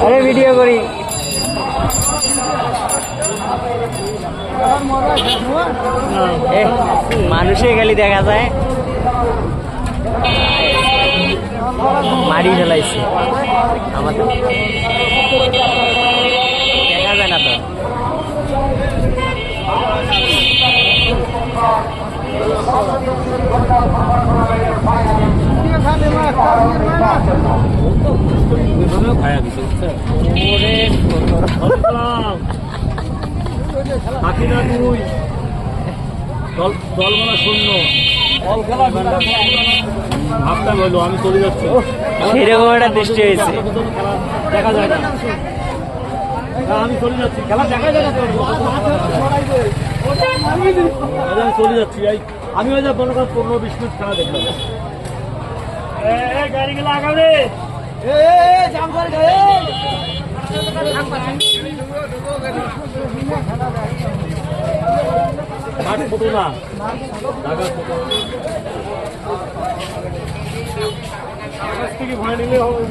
আরে ভিডিও করি। মানুষে খালি দেখা যায় মারি ফেলাইছে আমাদের, দেখা যায় না তো। দলমালা শূন্য ভাবতাম হইলো আমি চলে যাচ্ছি, সেরকম একটা দৃষ্টি হয়েছে। দেখা যায় না, আমি চলে যাচ্ছি, খেলা দেখা যায় না, আমি চলে যাচ্ছি। আমি ওই যে মনে করেন 15-20 মিনিট খেলা দেখলাম। গাড়িগুলো আগাবে ছোট না ঢাকা ছোট থেকে ভয় নিলে হবে।